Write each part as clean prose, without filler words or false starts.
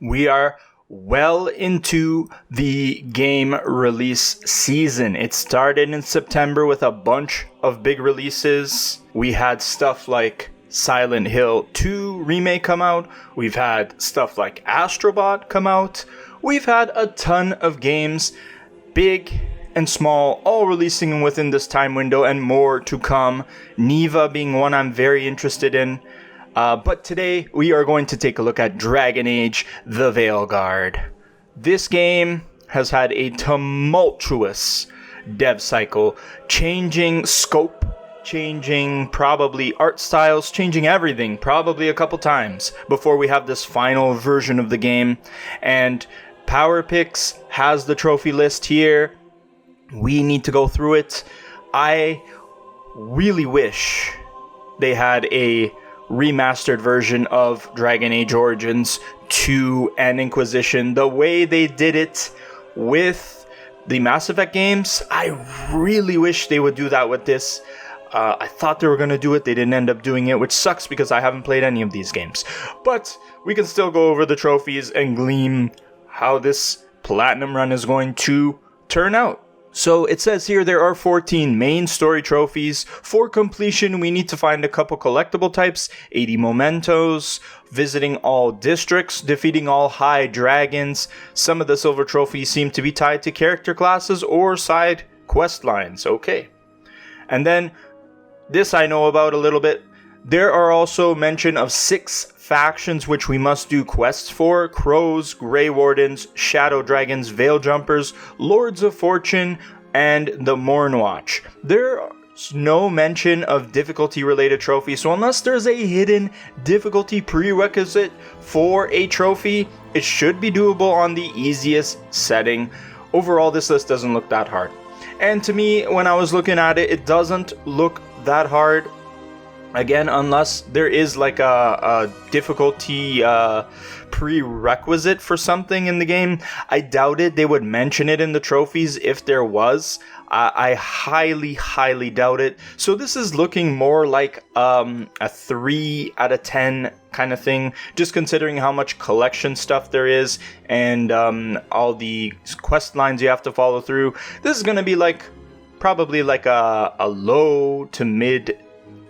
We are well into the game release season. It started in September with a bunch of big releases. We had stuff like Silent Hill 2 remake come out. We've had stuff like Astrobot come out. We've had a ton of games, big and small, all releasing within this time window and more to come. Neva being one I'm very interested in. But today we are going to take a look at Dragon Age The Veilguard. This game has had a tumultuous dev cycle, changing scope, changing probably art styles, changing everything probably a couple times before we have this final version of the game. And Power Picks has the trophy list here. We need to go through it. I really wish they had a remastered version of Dragon Age Origins 2 and Inquisition. The way they did it with the Mass Effect games, I really wish they would do that with this. I thought they were going to do it. They didn't end up doing it, which sucks because I haven't played any of these games. But we can still go over the trophies and glean how this Platinum run is going to turn out. So it says here there are 14 main story trophies. For completion, we need to find a couple collectible types, 80 mementos, visiting all districts, defeating all high dragons. Some of the silver trophies seem to be tied to character classes or side quest lines. Okay. And then this I know about a little bit. There are also mention of 6 factions which we must do quests for: Crows, Grey Wardens, Shadow Dragons, Veil Jumpers, Lords of Fortune, and the Mornwatch. There's no mention of difficulty related trophies, so unless there's a hidden difficulty prerequisite for a trophy, it should be doable on the easiest setting. Overall, this list doesn't look that hard. And to me, when I was looking at it, it doesn't look that hard. Again, unless there is like a difficulty prerequisite for something in the game, I doubted they would mention it in the trophies if there was. I highly doubt it. So this is looking more like a 3 out of 10 kind of thing, just considering how much collection stuff there is and all the quest lines you have to follow through. This is going to be like probably like a low to mid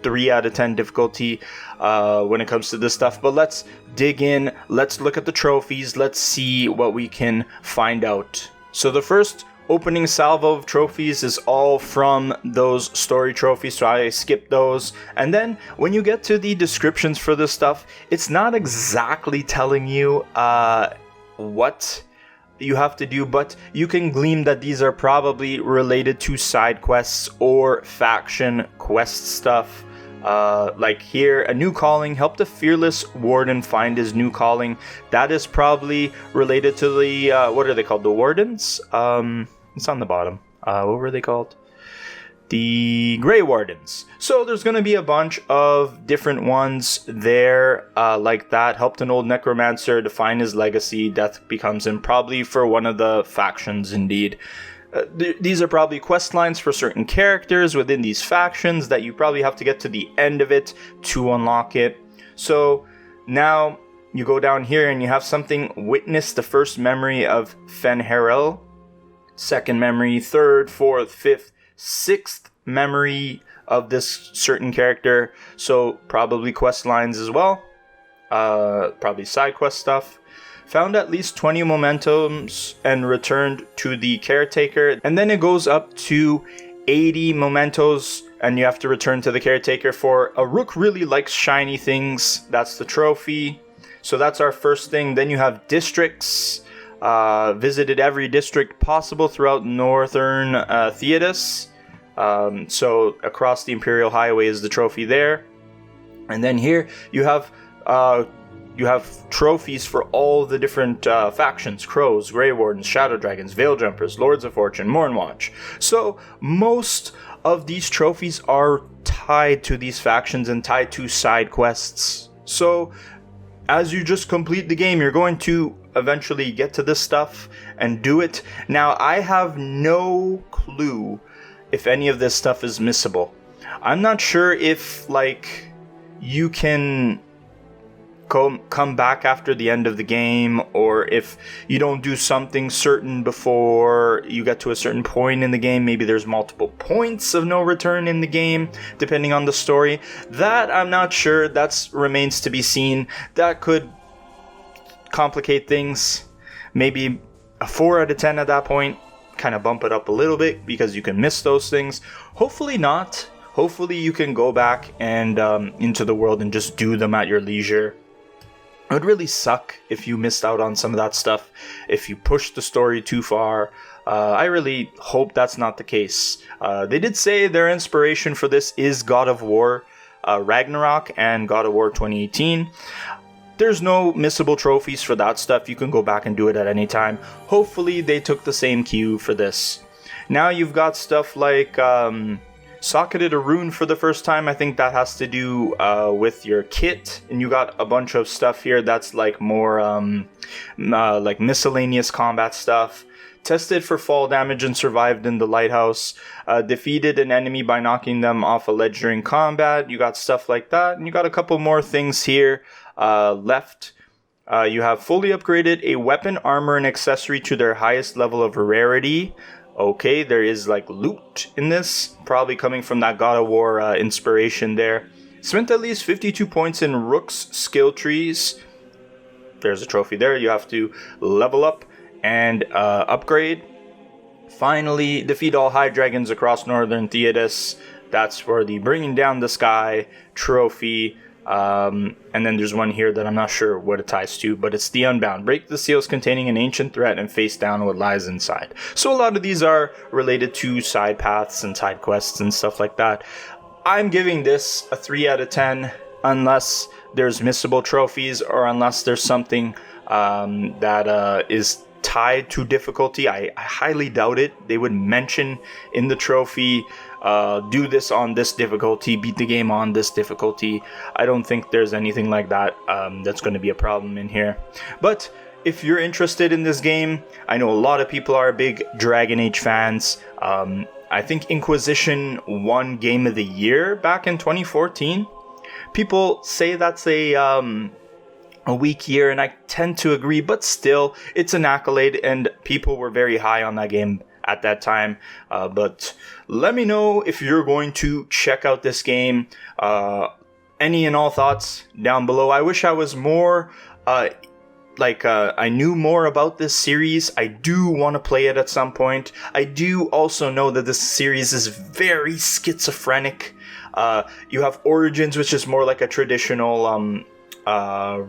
3 out of 10 difficulty when it comes to this stuff. But let's dig in. Let's look at the trophies. Let's see what we can find out. So the first opening salvo of trophies is all from those story trophies, so I skipped those. And then when you get to the descriptions for this stuff, it's not exactly telling you what you have to do, but you can glean that these are probably related to side quests or faction quest stuff. Like here, a new calling, help the fearless warden find his new calling. That is probably related to the what are they called, the wardens? It's on the bottom. What were they called? The Grey Wardens. So there's going to be a bunch of different ones there like that. Helped an old necromancer to find his legacy. Death becomes him, probably for one of the factions indeed. These are probably quest lines for certain characters within these factions that you probably have to get to the end of it to unlock it. So now you go down here and you have something: witness the first memory of Fenharel, second memory, third, fourth, fifth, sixth memory of this certain character. So probably quest lines as well, probably side quest stuff. Found at least 20 mementos and returned to the caretaker. And then it goes up to 80 mementos and you have to return to the caretaker for a rook really likes shiny things. That's the trophy. So that's our first thing. Then you have districts. Visited every district possible throughout northern Theodos. So across the Imperial Highway is the trophy there. And then here you have trophies for all the different factions: Crows, Grey Wardens, Shadow Dragons, Veil Jumpers, Lords of Fortune, Mornwatch. So most of these trophies are tied to these factions and tied to side quests. So as you just complete the game, you're going to eventually get to this stuff and do it. Now, I have no clue if any of this stuff is missable. I'm not sure if, like, you can come back after the end of the game, or if you don't do something certain before you get to a certain point in the game, maybe there's multiple points of no return in the game depending on the story. That I'm not sure. That remains to be seen. That could complicate things. Maybe a 4 out of 10 at that point, kind of bump it up a little bit because you can miss those things. Hopefully not. Hopefully you can go back and into the world and just do them at your leisure. It would really suck if you missed out on some of that stuff, if you pushed the story too far. I really hope that's not the case. They did say their inspiration for this is God of War Ragnarok and God of War 2018. There's no missable trophies for that stuff. You can go back and do it at any time. Hopefully they took the same cue for this. Now you've got stuff like Socketed a rune for the first time. I think that has to do with your kit, and you got a bunch of stuff here that's like more like miscellaneous combat stuff. Tested for fall damage and survived in the lighthouse. Defeated an enemy by knocking them off a ledge during combat. You got stuff like that, and you got a couple more things here left. You have fully upgraded a weapon, armor, and accessory to their highest level of rarity. Okay, there is like loot in this, probably coming from that God of War inspiration there. Spent at least 52 points in Rook's skill trees. There's a trophy there. You have to level up and upgrade. Finally, defeat all high dragons across northern Theodas. That's for the Bringing Down the Sky trophy. And then there's one here that I'm not sure what it ties to, but it's the Unbound. Break the seals containing an ancient threat and face down what lies inside. So a lot of these are related to side paths and side quests and stuff like that. I'm giving this a 3 out of 10 unless there's missable trophies or unless there's something that is tied to difficulty. I highly doubt it. They would mention in the trophy, do this on this difficulty, beat the game on this difficulty. I don't think there's anything like that that's going to be a problem in here. But if you're interested in this game, I know a lot of people are big Dragon Age fans. I think Inquisition won Game of the Year back in 2014. People say that's a weak year, and I tend to agree, but still, it's an accolade, and people were very high on that game at that time. But let me know if you're going to check out this game. Any and all thoughts down below. I wish I was more I knew more about this series. I do want to play it at some point. I do also know that this series is very schizophrenic. You have Origins, which is more like a traditional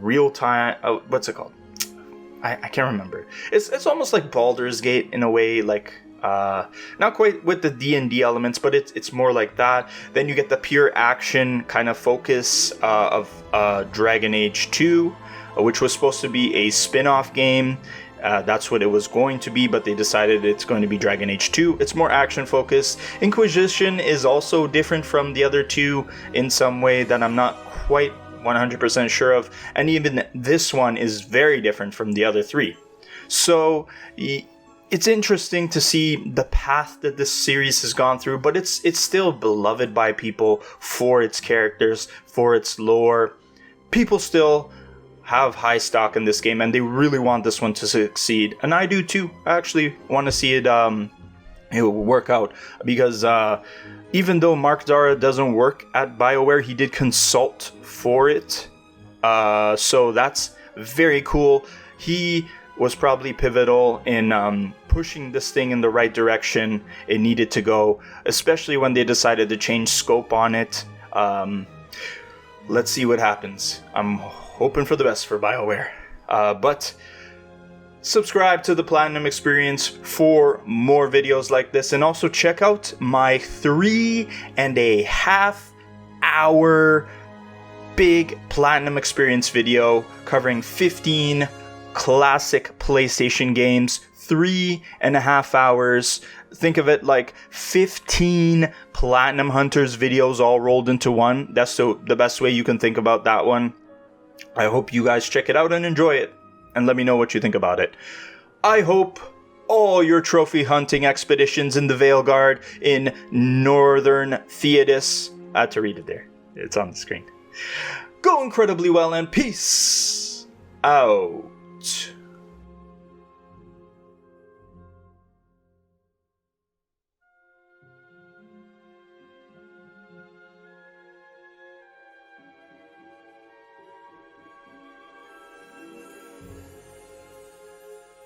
real-time, what's it called? I can't remember. It's almost like Baldur's Gate in a way, like not quite with the D&D elements, but it's more like that. Then you get the pure action kind of focus of Dragon Age 2, which was supposed to be a spin-off game. That's what it was going to be, but they decided it's going to be Dragon Age 2. It's more action focused. Inquisition is also different from the other two in some way that I'm not quite 100% sure of, and even this one is very different from the other three. So it's interesting to see the path that this series has gone through, but it's still beloved by people for its characters, for its lore. People still have high stock in this game, and they really want this one to succeed, and I do too. I actually want to see it work out, because even though Mark Zara doesn't work at Bioware, he did consult for it. So that's very cool. He was probably pivotal in pushing this thing in the right direction it needed to go, especially when they decided to change scope on it. Let's see what happens. I'm hoping for the best for Bioware. But subscribe to the Platinum XPerience for more videos like this, and also check out my 3.5 hour big Platinum XPerience video covering 15 classic PlayStation games. 3.5 hours. Think of it like 15 Platinum Hunters videos all rolled into one. That's the best way you can think about that one. I hope you guys check it out and enjoy it, and let me know what you think about it. I hope all your trophy hunting expeditions in the Veilguard in northern Theodas. I had to read it there. It's on the screen. go incredibly well, and peace out.